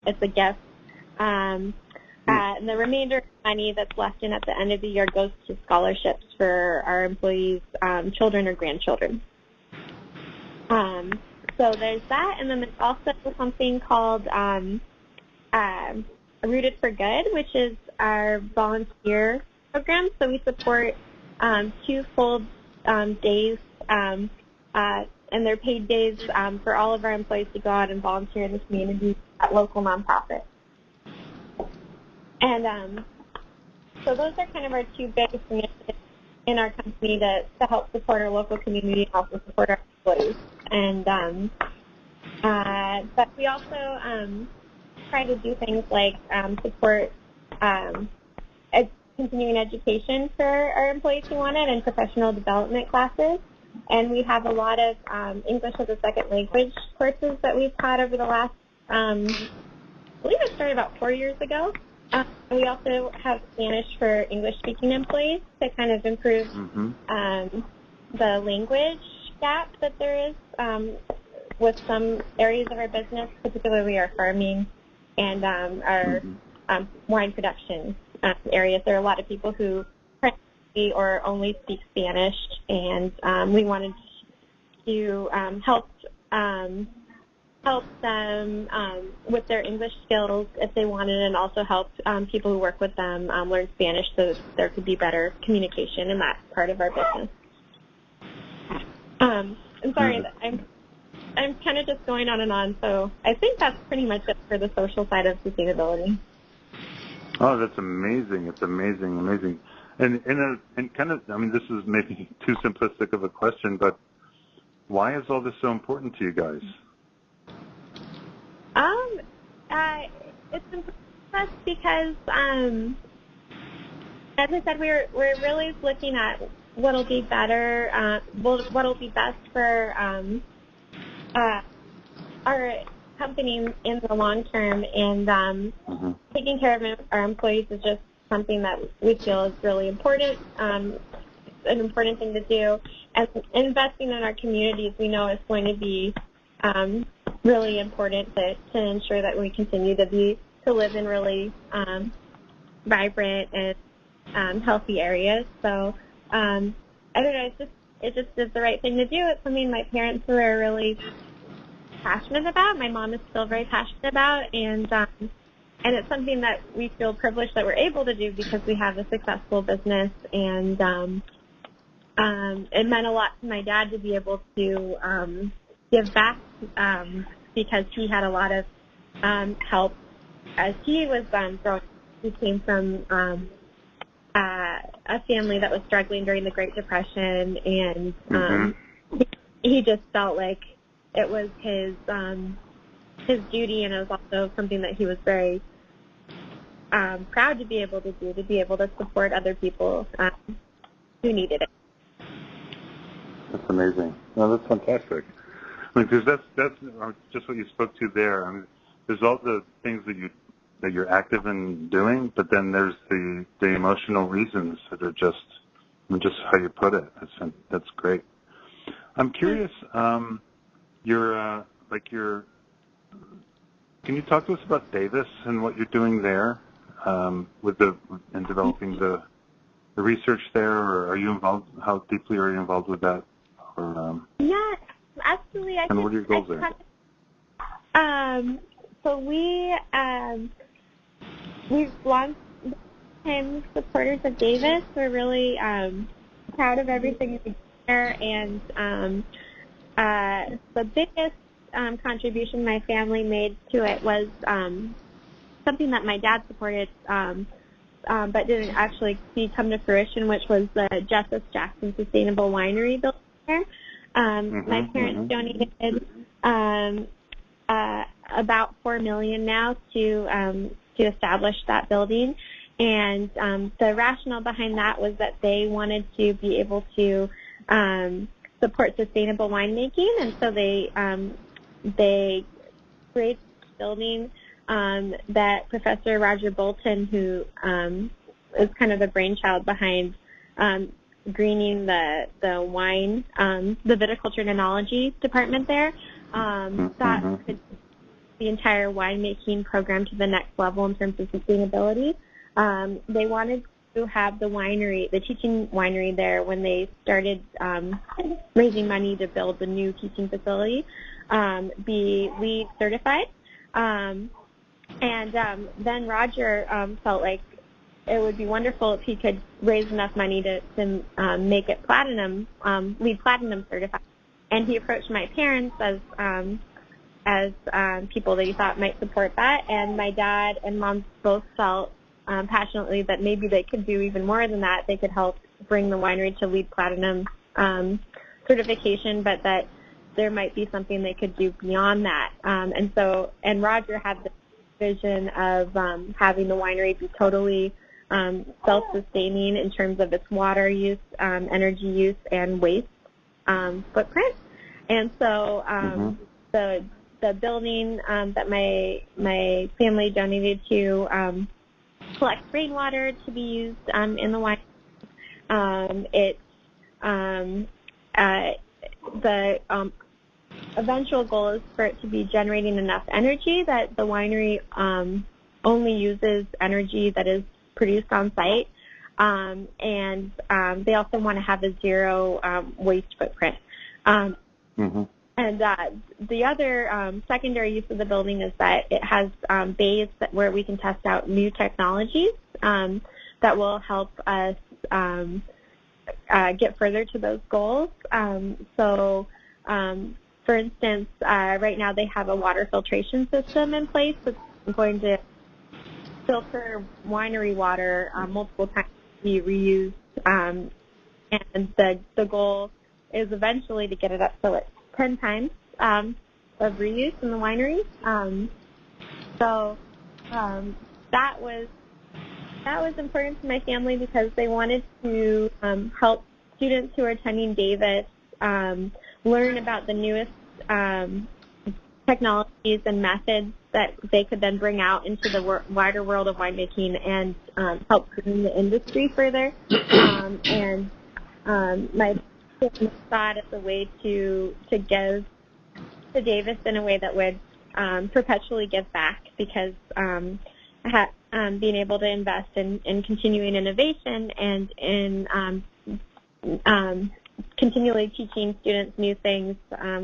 it's a gift. And the remainder of money that's left in at the end of the year goes to scholarships for our employees' children or grandchildren. So there's that, and then there's also something called Rooted for Good, which is our volunteer program. So we support 2 full days, and they're paid days for all of our employees to go out and volunteer in the community at local nonprofits. And so those are kind of our 2 biggest initiatives in our company to help support our local community and also support our employees. And but we also try to do things like support continuing education for our employees who want it and professional development classes. And we have a lot of English as a second language courses that we've had over the last, I believe it started about 4 years ago. We also have Spanish for English-speaking employees to kind of improve the language gap that there is with some areas of our business, particularly our farming and our wine production areas. There are a lot of people who primarily or only speak Spanish, and we wanted to help them with their English skills if they wanted, and also help people who work with them learn Spanish so that there could be better communication in that part of our business. I'm sorry, I'm kind of just going on and on, so I think that's pretty much it for the social side of sustainability. Oh, that's amazing. It's amazing, amazing. And kind of, I mean, this is maybe too simplistic of a question, but why is all this so important to you guys? It's important to us because, as I said, we're really looking at what'll be better, what'll be best for our company in the long term, and taking care of our employees is just something that we feel is really important. It's an important thing to do, and investing in our communities we know is going to be really important to ensure that we continue to live in really vibrant and healthy areas. So I don't know, it just is the right thing to do. It's something my parents were really passionate about. My mom is still very passionate about, and it's something that we feel privileged that we're able to do because we have a successful business, and it meant a lot to my dad to be able to give back because he had a lot of help as he was growing. He came from a family that was struggling during the Great Depression, and he just felt like it was his duty, and it was also something that he was very proud to be able to do, to be able to support other people who needed it. That's amazing. No, that's fantastic. I mean, because that's just what you spoke to there. I mean, there's all the things that you're active in doing, but then there's the emotional reasons that are just how you put it. That's great. I'm curious. Can you talk to us about Davis and what you're doing there in developing the research there, or are you involved? How deeply are you involved with that? Yeah, absolutely. And what are your goals there? So we've long time supporters of Davis. We're really proud of everything there, and the biggest contribution my family made to it was something that my dad supported, but didn't actually come to fruition, which was the Justice Jackson Sustainable Winery building there. My parents donated about $4 million now to establish that building, and the rationale behind that was that they wanted to be able to support sustainable winemaking, and so they created a building that Professor Roger Bolton, who is kind of the brainchild behind greening the wine, the viticulture and enology department there, thought could the entire winemaking program to the next level in terms of sustainability. They wanted to have the teaching winery there when they started raising money to build the new teaching facility, be LEED certified. And then Roger felt like it would be wonderful if he could raise enough money to make it platinum, LEED platinum certified. And he approached my parents as people that he thought might support that. And my dad and mom both felt passionately that maybe they could do even more than that. They could help bring the winery to LEED platinum certification, but that there might be something they could do beyond that. And Roger had the vision of having the winery be totally self-sustaining in terms of its water use, energy use, and waste footprint. And so the building that my family donated to collects rainwater to be used in the winery. The eventual goal is for it to be generating enough energy that the winery only uses energy that is produced on site, and they also want to have a zero waste footprint. And the other secondary use of the building is that it has bays where we can test out new technologies that will help us get further to those goals. For instance, right now they have a water filtration system in place that's going to filter winery water multiple times to be reused, and the goal is eventually to get it up so it's 10 times of reuse in the winery. That was important to my family because they wanted to help students who are attending Davis learn about the newest technologies and methods that they could then bring out into the wider world of winemaking and help groom the industry further. My family saw it as a way to give to Davis in a way that would perpetually give back, because being able to invest in continuing innovation and in continually teaching students new things,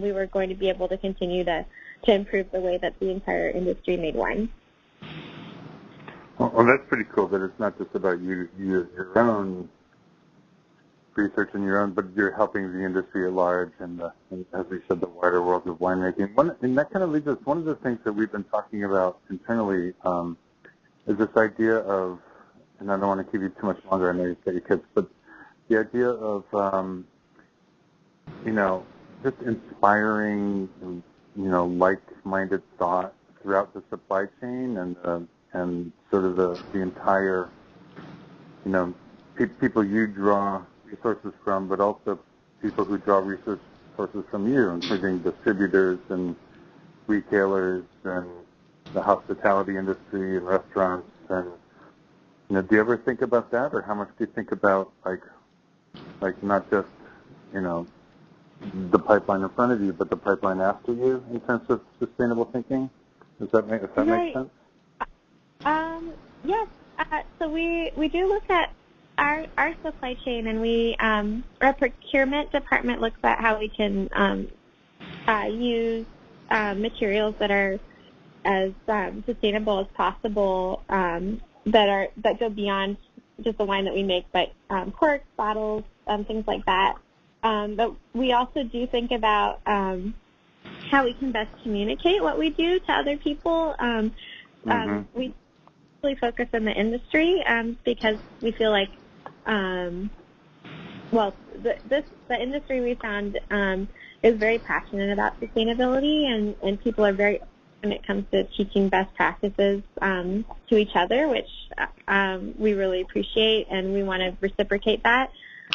we were going to be able to continue to improve the way that the entire industry made wine. Well, that's pretty cool that it's not just about your own research and your own, but you're helping the industry at large and as we said, the wider world of winemaking. And that kind of leads us, one of the things that we've been talking about internally is this idea of, and I don't want to keep you too much longer, I know you've got your kids, but the idea of, just inspiring, like-minded thought throughout the supply chain and sort of the entire, people you draw resources from, but also people who draw resources from you, including distributors and retailers and the hospitality industry and restaurants. And do you ever think about that, or how much do you think about like not just the pipeline in front of you, but the pipeline after you in terms of sustainable thinking? Does that make sense? Yes. So we do look at our supply chain, and our procurement department looks at how we can use materials that are as sustainable as possible, that go beyond just the wine that we make, but corks, bottles, things like that. But we also do think about how we can best communicate what we do to other people. We really focus on the industry because we feel like, the industry we found is very passionate about sustainability, and people are very when it comes to teaching best practices to each other, which we really appreciate, and we want to reciprocate that.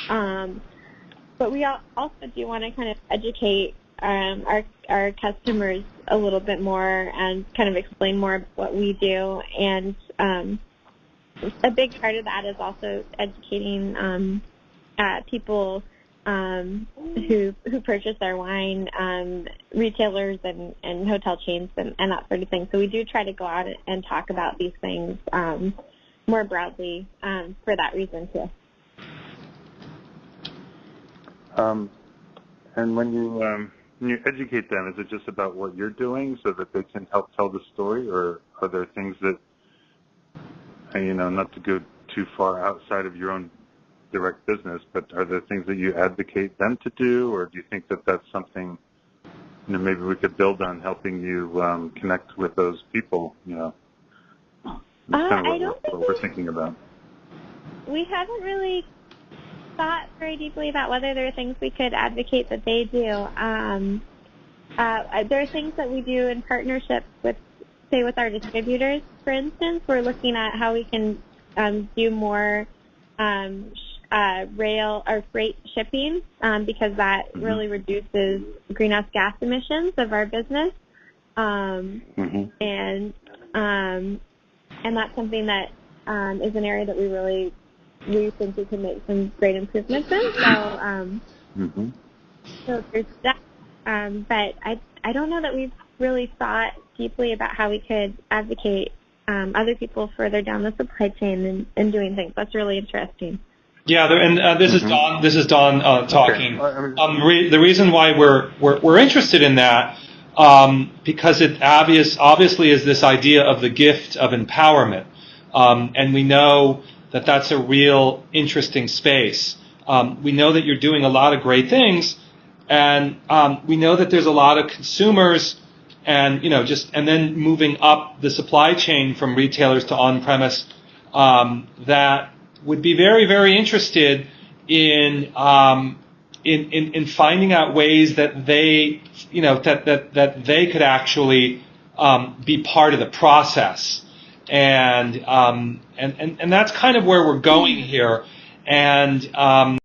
But we also do want to kind of educate our customers a little bit more and kind of explain more of what we do. And a big part of that is also educating people who purchase our wine, retailers and hotel chains and that sort of thing. So we do try to go out and talk about these things more broadly for that reason too. And when you educate them, is it just about what you're doing so that they can help tell the story, or are there things that, not to go too far outside of your own direct business, but are there things that you advocate them to do, or do you think that that's something, maybe we could build on helping you connect with those people, That's kind of what we're thinking about. We haven't really thought very deeply about whether there are things we could advocate that they do. There are things that we do in partnership with, say, with our distributors, for instance. We're looking at how we can do more rail or freight shipping because that really reduces greenhouse gas emissions of our business. And that's something that is an area that we think we can make some great improvements in. So there's that. But I don't know that we've really thought deeply about how we could advocate other people further down the supply chain and doing things. That's really interesting. Yeah, this is Don. This is Don talking. Okay. The reason why we're interested in that because it obviously is this idea of the gift of empowerment, and we know that that's a real interesting space. We know that you're doing a lot of great things, and we know that there's a lot of consumers, and and then moving up the supply chain from retailers to on-premise that would be very, very interested in finding out ways that they that they could actually be part of the process. And that's kind of where we're going here. And